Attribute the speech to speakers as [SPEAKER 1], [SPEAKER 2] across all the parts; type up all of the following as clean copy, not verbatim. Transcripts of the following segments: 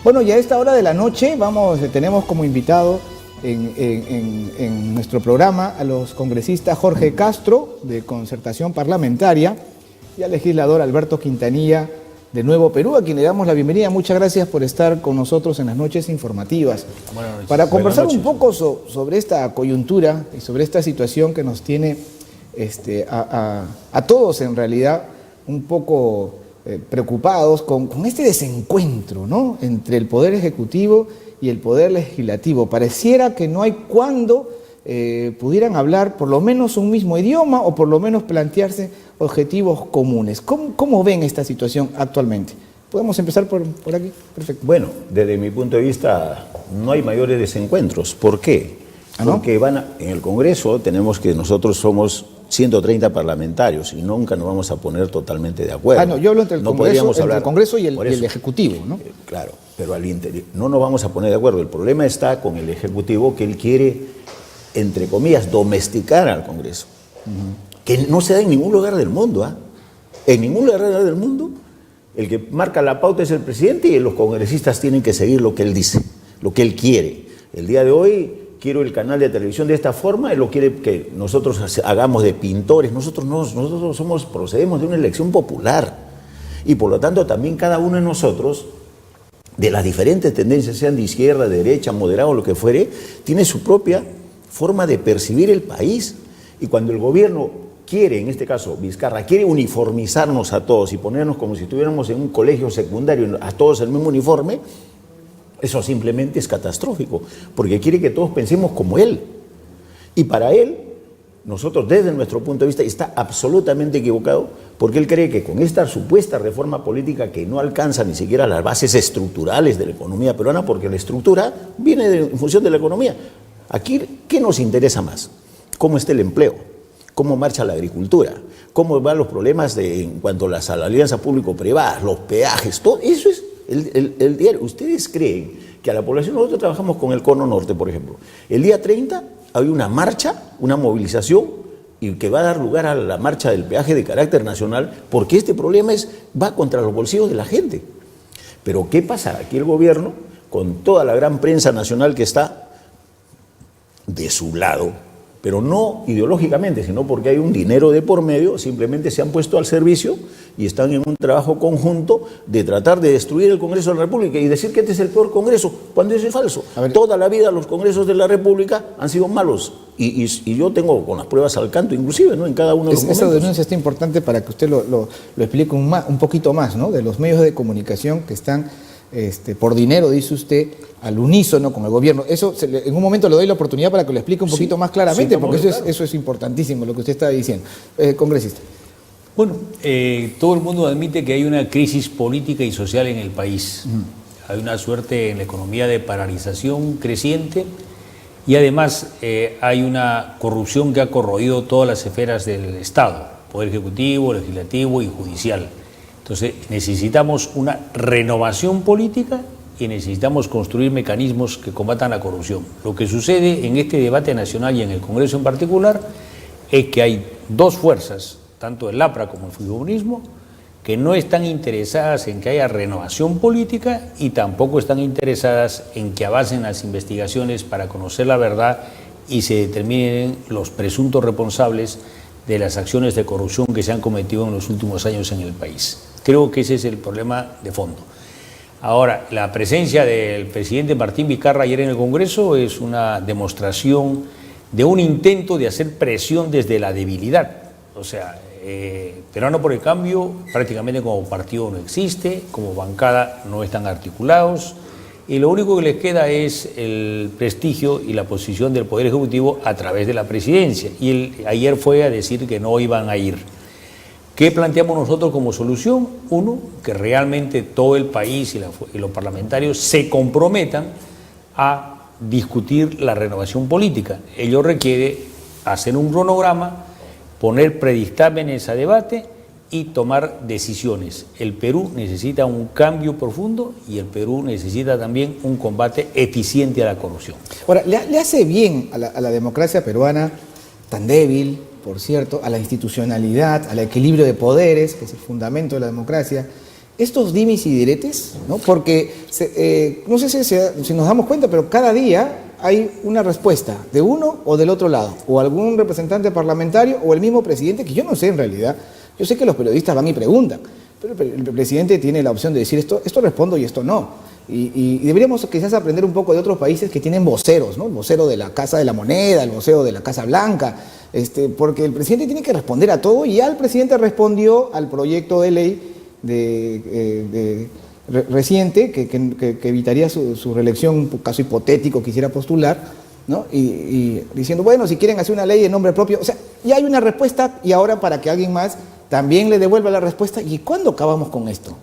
[SPEAKER 1] Bueno, y a esta hora de la noche tenemos como invitado en nuestro programa a los congresistas Jorge Castro, de Concertación Parlamentaria, y al legislador Alberto Quintanilla, de Nuevo Perú, a quien le damos la bienvenida. Muchas gracias por estar con nosotros en las noches informativas. Buenas noches. Para conversar un poco sobre esta coyuntura y sobre esta situación que nos tiene a todos en realidad un poco preocupados con este desencuentro, ¿no?, entre el Poder Ejecutivo y el Poder Legislativo. Pareciera que no hay cuándo pudieran hablar por lo menos un mismo idioma o por lo menos plantearse objetivos comunes. ¿Cómo ven esta situación actualmente? ¿Podemos empezar por aquí? Perfecto.
[SPEAKER 2] Bueno, desde mi punto de vista no hay mayores desencuentros. ¿Por qué? ¿No? Porque en el Congreso nosotros somos 130 parlamentarios y nunca nos vamos a poner totalmente de acuerdo.
[SPEAKER 1] No, yo hablo entre el Congreso y el Ejecutivo, ¿no?
[SPEAKER 2] Claro, pero al interior no nos vamos a poner de acuerdo. El problema está con el Ejecutivo, que él quiere, entre comillas, domesticar al Congreso. Que no se da en ningún lugar del mundo. En ningún lugar del mundo el que marca la pauta es el presidente y los congresistas tienen que seguir lo que él dice, lo que él quiere. El día de hoy quiero el canal de televisión de esta forma, él lo quiere que nosotros hagamos de pintores. Nosotros procedemos de una elección popular y por lo tanto también cada uno de nosotros, de las diferentes tendencias, sean de izquierda, de derecha, moderado, lo que fuere, tiene su propia forma de percibir el país. Y cuando el gobierno quiere, en este caso Vizcarra, quiere uniformizarnos a todos y ponernos como si estuviéramos en un colegio secundario, a todos el mismo uniforme, eso simplemente es catastrófico, porque quiere que todos pensemos como él. Y para él, nosotros desde nuestro punto de vista, está absolutamente equivocado, porque él cree que con esta supuesta reforma política que no alcanza ni siquiera las bases estructurales de la economía peruana, porque la estructura viene en función de la economía. Aquí, ¿qué nos interesa más? ¿Cómo está el empleo? ¿Cómo marcha la agricultura? ¿Cómo van los problemas en cuanto a las alianzas público-privadas, los peajes? Todo eso es el diario. ¿Ustedes creen que a la población, nosotros trabajamos con el Cono Norte, por ejemplo, el día 30 hay una marcha, una movilización, y que va a dar lugar a la marcha del peaje de carácter nacional, porque este problema va contra los bolsillos de la gente? Pero ¿qué pasa? Aquí el gobierno, con toda la gran prensa nacional que está de su lado, pero no ideológicamente, sino porque hay un dinero de por medio, simplemente se han puesto al servicio y están en un trabajo conjunto de tratar de destruir el Congreso de la República y decir que este es el peor Congreso, cuando eso es falso. Toda la vida los Congresos de la República han sido malos y yo tengo con las pruebas al canto, inclusive, ¿no?, en cada uno de los momentos.
[SPEAKER 1] Esa denuncia está importante para que usted lo explique un poquito más, ¿no?, de los medios de comunicación que están por dinero, dice usted, al unísono con el gobierno. Eso en un momento le doy la oportunidad para que lo explique un poquito más claramente, porque eso es importantísimo lo que usted está diciendo. Congresista.
[SPEAKER 3] Bueno, todo el mundo admite que hay una crisis política y social en el país. Hay una suerte en la economía de paralización creciente y además hay una corrupción que ha corroído todas las esferas del Estado, Poder Ejecutivo, Legislativo y Judicial. Entonces necesitamos una renovación política y necesitamos construir mecanismos que combatan la corrupción. Lo que sucede en este debate nacional y en el Congreso en particular es que hay dos fuerzas, tanto el APRA como el fujimorismo, que no están interesadas en que haya renovación política y tampoco están interesadas en que avancen las investigaciones para conocer la verdad y se determinen los presuntos responsables de las acciones de corrupción que se han cometido en los últimos años en el país. Creo que ese es el problema de fondo. Ahora, la presencia del presidente Martín Vizcarra ayer en el Congreso es una demostración de un intento de hacer presión desde la debilidad. O sea, Peruano por el Cambio prácticamente como partido no existe, como bancada no están articulados, y lo único que les queda es el prestigio y la posición del Poder Ejecutivo a través de la presidencia. Y él ayer fue a decir que no iban a ir. ¿Qué planteamos nosotros como solución? Uno, que realmente todo el país y los parlamentarios se comprometan a discutir la renovación política. Ello requiere hacer un cronograma, poner predictámenes a debate y tomar decisiones. El Perú necesita un cambio profundo y el Perú necesita también un combate eficiente a la corrupción.
[SPEAKER 1] Ahora, ¿le hace bien a la democracia peruana, tan débil, por cierto, a la institucionalidad, al equilibrio de poderes, que es el fundamento de la democracia, estos dimis y diretes, ¿no? Porque no sé si nos damos cuenta, pero cada día hay una respuesta de uno o del otro lado, o algún representante parlamentario o el mismo presidente, que yo no sé en realidad. Yo sé que los periodistas van y preguntan, pero el presidente tiene la opción de decir esto respondo y esto no. Y deberíamos quizás aprender un poco de otros países que tienen voceros, ¿no? El vocero de la Casa de la Moneda, el vocero de la Casa Blanca, porque el presidente tiene que responder a todo, y ya el presidente respondió al proyecto de ley reciente que evitaría su reelección, un caso hipotético quisiera postular, ¿no? Y diciendo, bueno, si quieren hacer una ley en nombre propio, o sea, ya hay una respuesta, y ahora para que alguien más también le devuelva la respuesta. ¿Y cuándo acabamos con esto?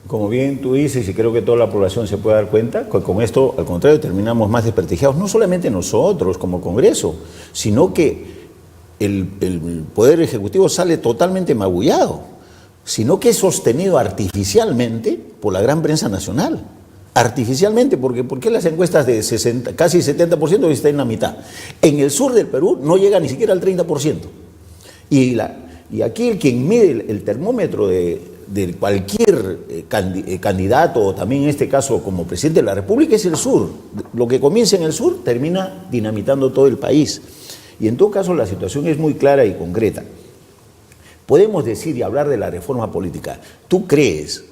[SPEAKER 2] Como bien tú dices, y creo que toda la población se puede dar cuenta, que con esto, al contrario, terminamos más desprestigiados, no solamente nosotros como Congreso, sino que el Poder Ejecutivo sale totalmente magullado, sino que es sostenido artificialmente por la gran prensa nacional. Artificialmente, porque ¿por qué las encuestas de casi 70% están en la mitad? En el sur del Perú no llega ni siquiera al 30%. Y aquí quien mide el termómetro de cualquier candidato, o también en este caso como presidente de la República, es el sur. Lo que comienza en el sur termina dinamitando todo el país. Y en todo caso la situación es muy clara y concreta. Podemos decir y hablar de la reforma política. ¿Tú crees?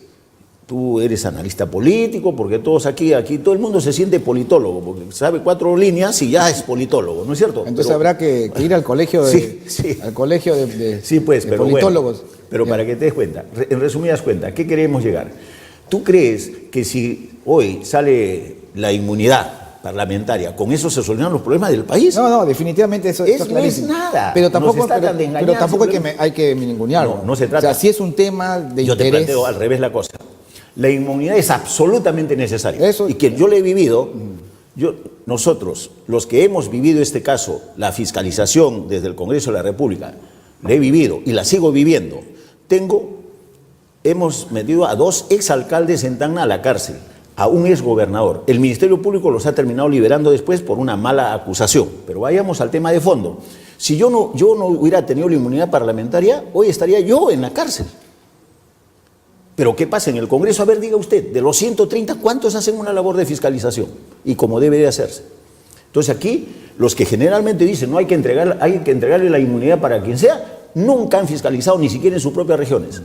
[SPEAKER 2] Tú eres analista político, porque todos aquí todo el mundo se siente politólogo, porque sabe 4 líneas y ya es politólogo, ¿no es cierto?
[SPEAKER 1] Entonces habrá que ir al colegio al colegio de politólogos.
[SPEAKER 2] Bueno, pero para que te des cuenta, en resumidas cuentas, ¿qué queremos llegar? ¿Tú crees que si hoy sale la inmunidad parlamentaria, con eso se solucionan los problemas del país?
[SPEAKER 1] No, definitivamente eso es
[SPEAKER 2] no es nada.
[SPEAKER 1] Pero tampoco hay que ningunearlo.
[SPEAKER 2] No se trata.
[SPEAKER 1] O sea, si es un tema de
[SPEAKER 2] Yo
[SPEAKER 1] interés.
[SPEAKER 2] te planteo al revés la cosa. La inmunidad es absolutamente necesaria.
[SPEAKER 1] Eso.
[SPEAKER 2] Y que yo le he vivido, nosotros, los que hemos vivido este caso, la fiscalización desde el Congreso de la República, la he vivido y la sigo viviendo. Hemos metido a 2 exalcaldes en Tacna a la cárcel, a un exgobernador. El Ministerio Público los ha terminado liberando después por una mala acusación. Pero vayamos al tema de fondo. Si yo no hubiera tenido la inmunidad parlamentaria, hoy estaría yo en la cárcel. Pero ¿qué pasa en el Congreso? A ver, diga usted, de los 130, ¿cuántos hacen una labor de fiscalización? Y como debe de hacerse. Entonces aquí, los que generalmente dicen no hay que entregarle la inmunidad para quien sea, nunca han fiscalizado ni siquiera en sus propias regiones.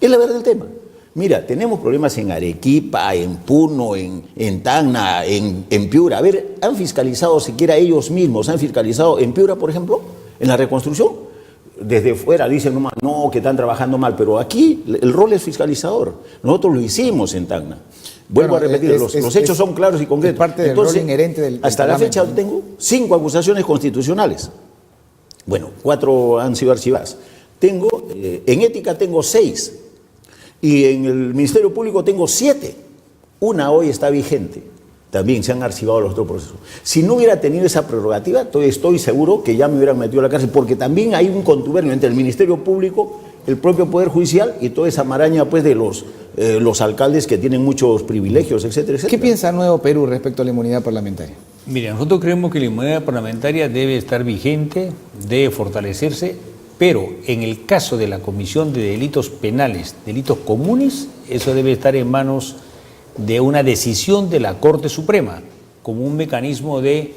[SPEAKER 2] Es la verdad del tema. Mira, tenemos problemas en Arequipa, en Puno, en Tacna, en Piura. A ver, ¿han fiscalizado siquiera ellos mismos? ¿Han fiscalizado en Piura, por ejemplo, en la reconstrucción? Desde fuera dicen, no, que están trabajando mal, pero aquí el rol es fiscalizador. Nosotros lo hicimos en Tacna. Vuelvo a repetir, los hechos son claros y concretos.
[SPEAKER 1] Es parte del rol inherente del
[SPEAKER 2] hasta la fecha tengo 5 acusaciones constitucionales. Bueno, 4 han sido archivadas. En ética tengo 6. Y en el Ministerio Público tengo 7. Una hoy está vigente. También se han archivado los otros procesos. Si no hubiera tenido esa prerrogativa, estoy seguro que ya me hubieran metido a la cárcel, porque también hay un contubernio entre el Ministerio Público, el propio Poder Judicial y toda esa maraña pues, de los alcaldes que tienen muchos privilegios, etcétera, etcétera.
[SPEAKER 1] ¿Qué piensa Nuevo Perú respecto a la inmunidad parlamentaria?
[SPEAKER 3] Mira, nosotros creemos que la inmunidad parlamentaria debe estar vigente, debe fortalecerse, pero en el caso de la comisión de delitos penales, delitos comunes, eso debe estar en manos de una decisión de la Corte Suprema, como un mecanismo de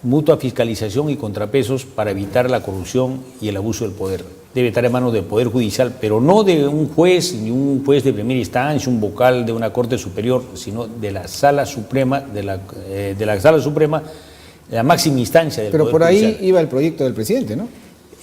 [SPEAKER 3] mutua fiscalización y contrapesos para evitar la corrupción y el abuso del poder. Debe estar en manos del Poder Judicial, pero no de un juez, ni un juez de primera instancia, un vocal de una Corte Superior, sino de la Sala Suprema, de la Sala Suprema, la máxima instancia del
[SPEAKER 1] Pero
[SPEAKER 3] Poder Judicial.
[SPEAKER 1] por ahí iba el proyecto del presidente, ¿no?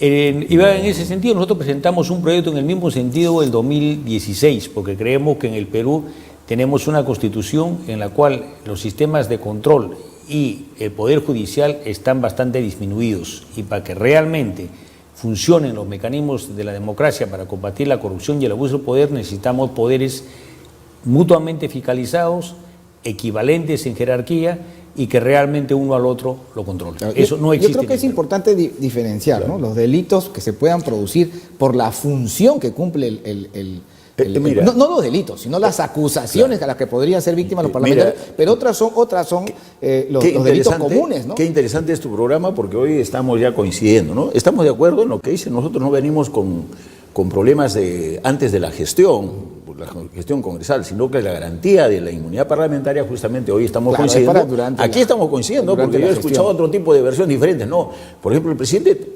[SPEAKER 3] Iba en ese sentido. Nosotros presentamos un proyecto en el mismo sentido el 2016, porque creemos que en el Perú tenemos una constitución en la cual los sistemas de control y el Poder Judicial están bastante disminuidos, y para que realmente funcionen los mecanismos de la democracia para combatir la corrupción y el abuso del poder, necesitamos poderes mutuamente fiscalizados, equivalentes en jerarquía y que realmente uno al otro lo controle. Eso no existe.
[SPEAKER 1] Yo creo que es importante diferenciar, ¿no?, los delitos que se puedan producir por la función que cumple no los delitos, sino las acusaciones a las que podrían ser víctimas los parlamentarios, pero otras son los delitos comunes, ¿no?
[SPEAKER 2] Qué interesante es tu programa, porque hoy estamos ya coincidiendo, ¿no? Estamos de acuerdo en lo que dice. Nosotros no venimos con con problemas antes de la gestión congresal, sino que la garantía de la inmunidad parlamentaria justamente hoy estamos coincidiendo. Aquí estamos coincidiendo porque yo he escuchado otro tipo de versiones diferentes. No, por ejemplo, el presidente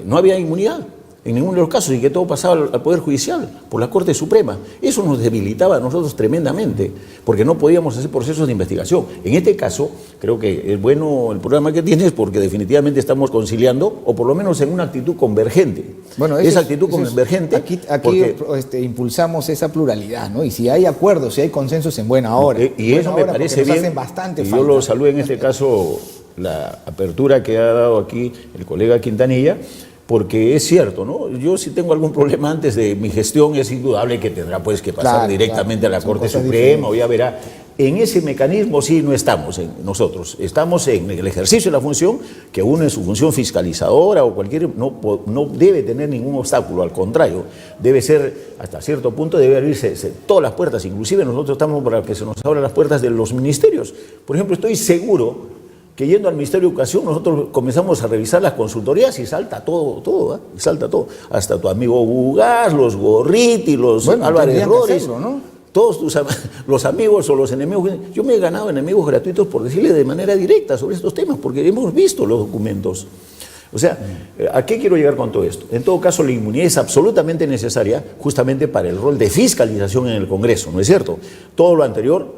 [SPEAKER 2] no había inmunidad en ninguno de los casos y que todo pasaba al Poder Judicial por la Corte Suprema. Eso nos debilitaba a nosotros tremendamente porque no podíamos hacer procesos de investigación. En este caso, creo que es bueno el programa que tienes porque definitivamente estamos conciliando o por lo menos en una actitud convergente.
[SPEAKER 1] Bueno,
[SPEAKER 2] esa actitud convergente.
[SPEAKER 1] Aquí impulsamos esa pluralidad, ¿no? Y si hay acuerdos, si hay consensos en buena hora.
[SPEAKER 2] Y eso me parece bien.
[SPEAKER 1] Hacen bastante
[SPEAKER 2] y yo lo saludo en este caso la apertura que ha dado aquí el colega Quintanilla, porque es cierto, ¿no? Yo si tengo algún problema antes de mi gestión es indudable que tendrá pues que pasar directamente a la Corte Suprema o ya verá. En ese mecanismo sí no estamos nosotros, estamos en el ejercicio de la función que uno en su función fiscalizadora o no debe tener ningún obstáculo, al contrario, debe ser hasta cierto punto, debe abrirse todas las puertas, inclusive nosotros estamos para que se nos abran las puertas de los ministerios. Por ejemplo, estoy seguro que yendo al Ministerio de Educación nosotros comenzamos a revisar las consultorías y salta todo, y salta todo. Hasta tu amigo Bugas, los Gorriti, los Álvarez Rodríguez, ¿no? Todos los amigos o los enemigos. Yo me he ganado enemigos gratuitos por decirle de manera directa sobre estos temas, porque hemos visto los documentos. O sea, ¿a qué quiero llegar con todo esto? En todo caso, la inmunidad es absolutamente necesaria justamente para el rol de fiscalización en el Congreso, ¿no es cierto? Todo lo anterior,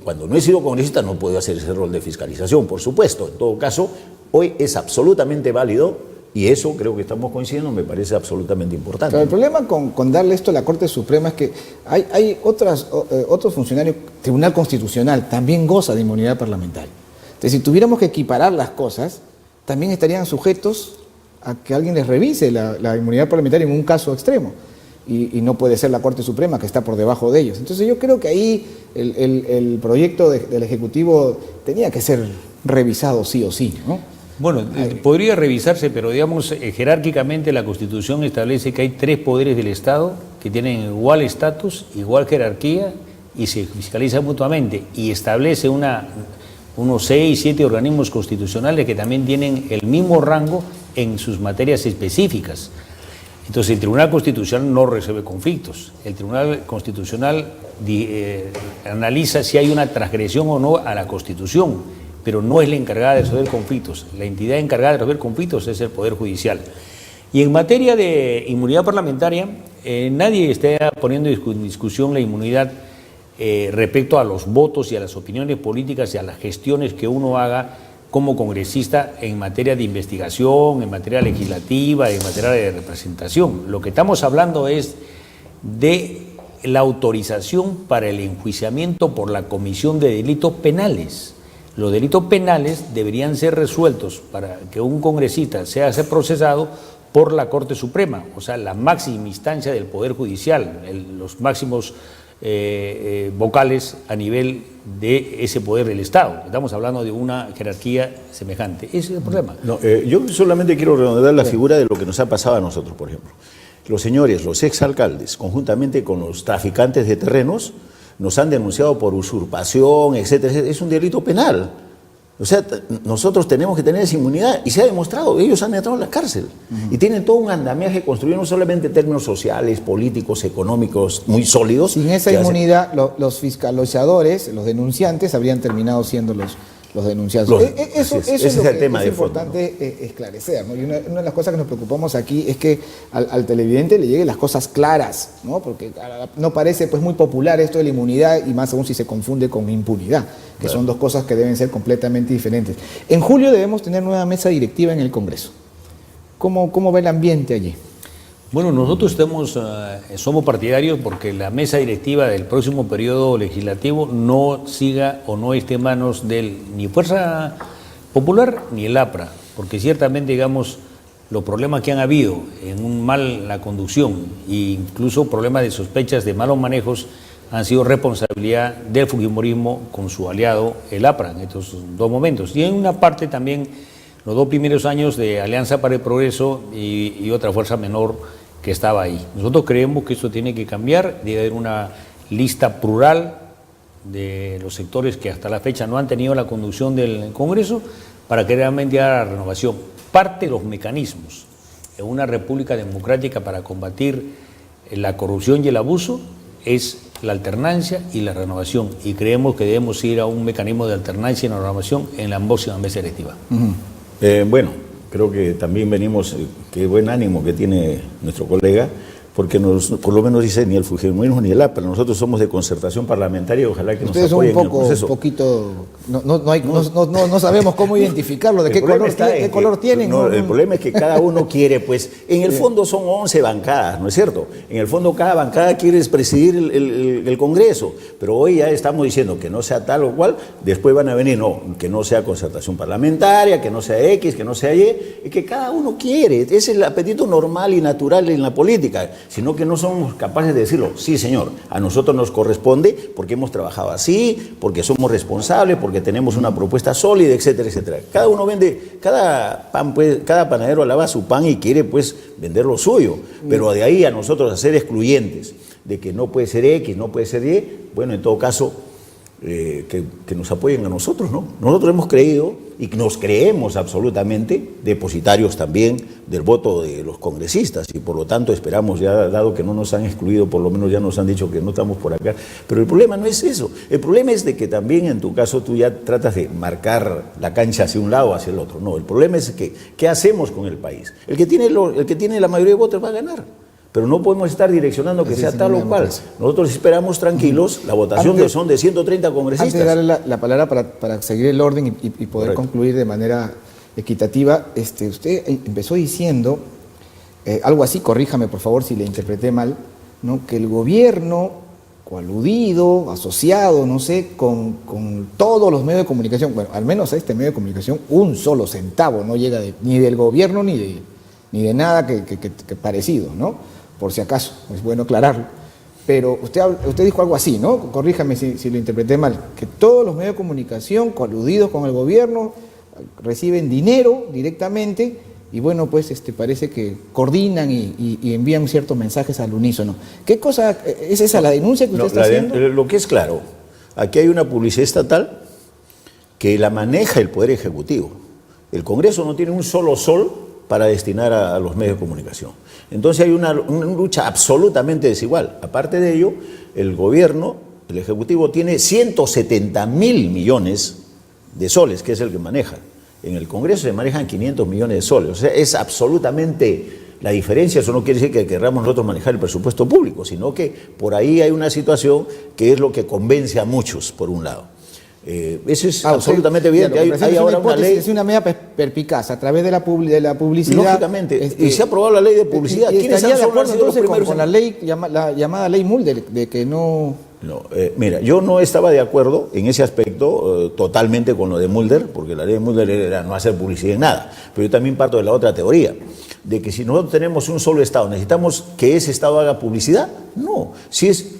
[SPEAKER 2] cuando no he sido congresista no puedo hacer ese rol de fiscalización, por supuesto. En todo caso, hoy es absolutamente válido y eso creo que estamos coincidiendo, me parece absolutamente importante.
[SPEAKER 1] Pero el problema con darle esto a la Corte Suprema es que hay otros funcionarios, Tribunal Constitucional también goza de inmunidad parlamentaria. Entonces, si tuviéramos que equiparar las cosas, también estarían sujetos a que alguien les revise la inmunidad parlamentaria en un caso extremo. Y no puede ser la Corte Suprema que está por debajo de ellos. Entonces yo creo que ahí el proyecto del Ejecutivo tenía que ser revisado sí o sí, ¿no?
[SPEAKER 3] Bueno, podría revisarse, pero digamos, jerárquicamente la Constitución establece que hay 3 poderes del Estado que tienen igual estatus, igual jerarquía y se fiscalizan mutuamente y establece unos 6, 7 organismos constitucionales que también tienen el mismo rango en sus materias específicas. Entonces el Tribunal Constitucional no resuelve conflictos. El Tribunal Constitucional analiza si hay una transgresión o no a la Constitución, pero no es la encargada de resolver conflictos. La entidad encargada de resolver conflictos es el Poder Judicial. Y en materia de inmunidad parlamentaria, nadie está poniendo en discusión la inmunidad respecto a los votos y a las opiniones políticas y a las gestiones que uno haga como congresista en materia de investigación, en materia legislativa, en materia de representación. Lo que estamos hablando es de la autorización para el enjuiciamiento por la comisión de delitos penales. Los delitos penales deberían ser resueltos para que un congresista sea procesado por la Corte Suprema, o sea, la máxima instancia del Poder Judicial, los máximos vocales a nivel de ese poder del Estado. Estamos hablando de una jerarquía semejante. Ese es el problema.
[SPEAKER 2] No, yo solamente quiero redondear la figura de lo que nos ha pasado a nosotros, por ejemplo. Los exalcaldes, conjuntamente con los traficantes de terrenos, nos han denunciado por usurpación, etcétera, etcétera. Es un delito penal. O sea, nosotros tenemos que tener esa inmunidad y se ha demostrado, ellos han entrado a la cárcel y tienen todo un andamiaje construido no solamente en términos sociales, políticos, económicos muy sólidos.
[SPEAKER 1] Sin esa inmunidad, los fiscalizadores, los denunciantes habrían terminado siendo los denunciados. Eso es lo que es importante esclarecer, ¿no? Y una de las cosas que nos preocupamos aquí es que al televidente le lleguen las cosas claras, ¿no? Porque no parece pues muy popular esto de la inmunidad y más aún si se confunde con impunidad, que son dos cosas que deben ser completamente diferentes. En julio debemos tener nueva mesa directiva en el Congreso. ¿Cómo va el ambiente allí?
[SPEAKER 3] Bueno, nosotros somos partidarios porque la mesa directiva del próximo periodo legislativo no siga o no esté en manos de ni Fuerza Popular ni el APRA, porque ciertamente, digamos, los problemas que han habido en la conducción e incluso problemas de sospechas de malos manejos han sido responsabilidad del fujimorismo con su aliado el APRA en estos 2 momentos. Y en una parte también los 2 primeros años de Alianza para el Progreso y otra fuerza menor que estaba ahí. Nosotros creemos que esto tiene que cambiar, debe haber una lista plural de los sectores que hasta la fecha no han tenido la conducción del Congreso para que realmente haya la renovación. Parte de los mecanismos en una república democrática para combatir la corrupción y el abuso es la alternancia y la renovación, y creemos que debemos ir a un mecanismo de alternancia y renovación en la próxima mesa directiva.
[SPEAKER 2] Bueno, creo que también venimos, qué buen ánimo que tiene nuestro colega, porque por lo menos dice ni el Fujimorismo ni el APRA, nosotros somos de concertación parlamentaria y ojalá que
[SPEAKER 1] ustedes
[SPEAKER 2] nos apoyen
[SPEAKER 1] son
[SPEAKER 2] en el proceso.
[SPEAKER 1] un poquito, no sabemos cómo identificarlo, de qué color tienen.
[SPEAKER 2] No, el problema es que cada uno quiere, pues, en el fondo son 11 bancadas, ¿no es cierto? En el fondo cada bancada quiere presidir el Congreso, pero hoy ya estamos diciendo que no sea tal o cual, después van a venir, no, que no sea concertación parlamentaria, que no sea X, que no sea Y, es que cada uno quiere, ese es el apetito normal y natural en la política, sino que no somos capaces de decirlo, sí señor, a nosotros nos corresponde porque hemos trabajado así, porque somos responsables, porque tenemos una propuesta sólida, etcétera, etcétera. Cada uno vende, cada panadero alaba su pan y quiere pues vender lo suyo, pero de ahí a nosotros hacer excluyentes de que no puede ser X, no puede ser Y, bueno, en todo caso, que nos apoyen a nosotros, ¿no? Nosotros hemos creído y nos creemos absolutamente depositarios también del voto de los congresistas y por lo tanto esperamos, ya dado que no nos han excluido, por lo menos ya nos han dicho que no estamos por acá, pero el problema no es eso, el problema es de que también en tu caso tú ya tratas de marcar la cancha hacia un lado o hacia el otro, no, el problema es que ¿qué hacemos con el país? El que tiene la mayoría de votos va a ganar. Pero no podemos estar direccionando que sea tal o cual. Nosotros esperamos tranquilos la votación, son de 130 congresistas.
[SPEAKER 1] Antes de darle la palabra para seguir el orden y poder concluir de manera equitativa, usted empezó diciendo algo así, corríjame por favor si le interpreté mal, ¿no? Que el gobierno, coaludido, asociado, no sé, con todos los medios de comunicación, bueno, al menos a este medio de comunicación, un solo centavo no llega ni del gobierno ni de nada que parecido, ¿no? Por si acaso, es bueno aclararlo. Pero usted dijo algo así, ¿no? Corríjame si lo interpreté mal, que todos los medios de comunicación coludidos con el gobierno reciben dinero directamente y bueno, pues parece que coordinan y envían ciertos mensajes al unísono. ¿Qué cosa es esa la denuncia que usted está haciendo?
[SPEAKER 2] Lo que es claro, aquí hay una publicidad estatal que la maneja el Poder Ejecutivo. El Congreso no tiene un solo sol para destinar a los medios de comunicación. Entonces hay una lucha absolutamente desigual. Aparte de ello, el gobierno, el Ejecutivo, tiene 170.000 millones de soles, que es el que maneja. En el Congreso se manejan 500 millones de soles. O sea, es absolutamente la diferencia. Eso no quiere decir que queramos nosotros manejar el presupuesto público, sino que por ahí hay una situación que es lo que convence a muchos, por un lado. Eso es absolutamente evidente. Hay ahora una ley.
[SPEAKER 1] Es una medida perpicaz a través de la publicidad.
[SPEAKER 2] Lógicamente. Y se ha aprobado la ley de publicidad.
[SPEAKER 1] ¿Estaría de acuerdo entonces con la ley, la llamada ley Mulder, de que no?
[SPEAKER 2] No, mira, yo no estaba de acuerdo en ese aspecto totalmente con lo de Mulder, porque la ley de Mulder era no hacer publicidad en nada. Pero yo también parto de la otra teoría, de que si nosotros tenemos un solo Estado, ¿necesitamos que ese Estado haga publicidad? No.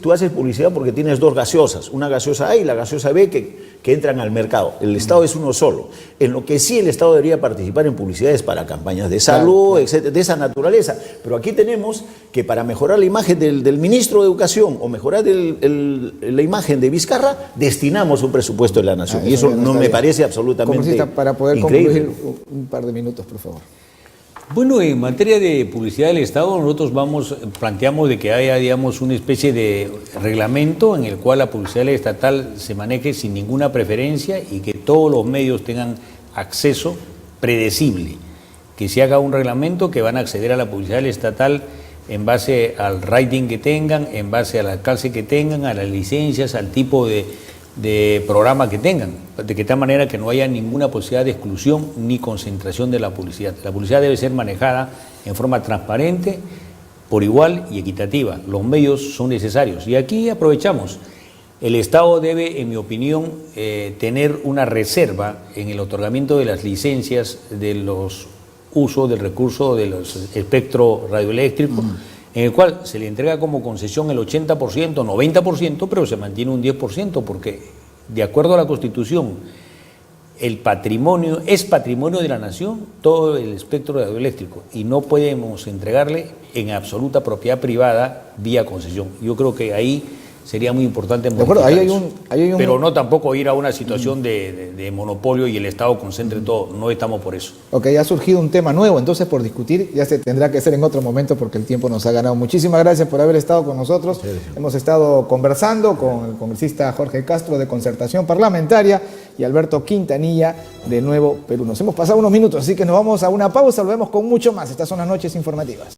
[SPEAKER 2] Tú haces publicidad porque tienes dos gaseosas, una gaseosa A y la gaseosa B que entran al mercado. El Estado es uno solo. En lo que sí el Estado debería participar en publicidades para campañas de salud, etcétera, de esa naturaleza. Pero aquí tenemos que para mejorar la imagen del ministro de Educación o mejorar la imagen de Vizcarra, destinamos un presupuesto de la Nación. Y eso no me parece absolutamente
[SPEAKER 1] para poder
[SPEAKER 2] increíble.
[SPEAKER 1] Concluir un par de minutos, por favor.
[SPEAKER 3] Bueno, en materia de publicidad del Estado, nosotros planteamos de que haya, digamos, una especie de reglamento en el cual la publicidad estatal se maneje sin ninguna preferencia y que todos los medios tengan acceso predecible. Que se haga un reglamento que van a acceder a la publicidad estatal en base al rating que tengan, en base al alcance que tengan, a las licencias, al tipo de programa que tengan, de que tal manera que no haya ninguna posibilidad de exclusión ni concentración de la publicidad. La publicidad debe ser manejada en forma transparente, por igual y equitativa. Los medios son necesarios y aquí aprovechamos. El Estado debe, en mi opinión, tener una reserva en el otorgamiento de las licencias de los usos del recurso de los espectro radioeléctrico, en el cual se le entrega como concesión el 80%, 90%, pero se mantiene un 10%, porque de acuerdo a la Constitución, el patrimonio es patrimonio de la nación, todo el espectro radioeléctrico, y no podemos entregarle en absoluta propiedad privada vía concesión. Yo creo que ahí sería muy importante
[SPEAKER 1] De acuerdo,
[SPEAKER 3] modificar
[SPEAKER 1] ahí
[SPEAKER 3] eso.
[SPEAKER 1] hay un...
[SPEAKER 3] Pero no tampoco ir a una situación de monopolio y el Estado concentre todo. No estamos por eso.
[SPEAKER 1] Ok, ha surgido un tema nuevo, entonces por discutir ya se tendrá que hacer en otro momento porque el tiempo nos ha ganado. Muchísimas gracias por haber estado con nosotros. Hemos estado conversando con el congresista Jorge Castro de Concertación Parlamentaria y Alberto Quintanilla de Nuevo Perú. Nos hemos pasado unos minutos, así que nos vamos a una pausa, volvemos con mucho más. Estas son las noches informativas.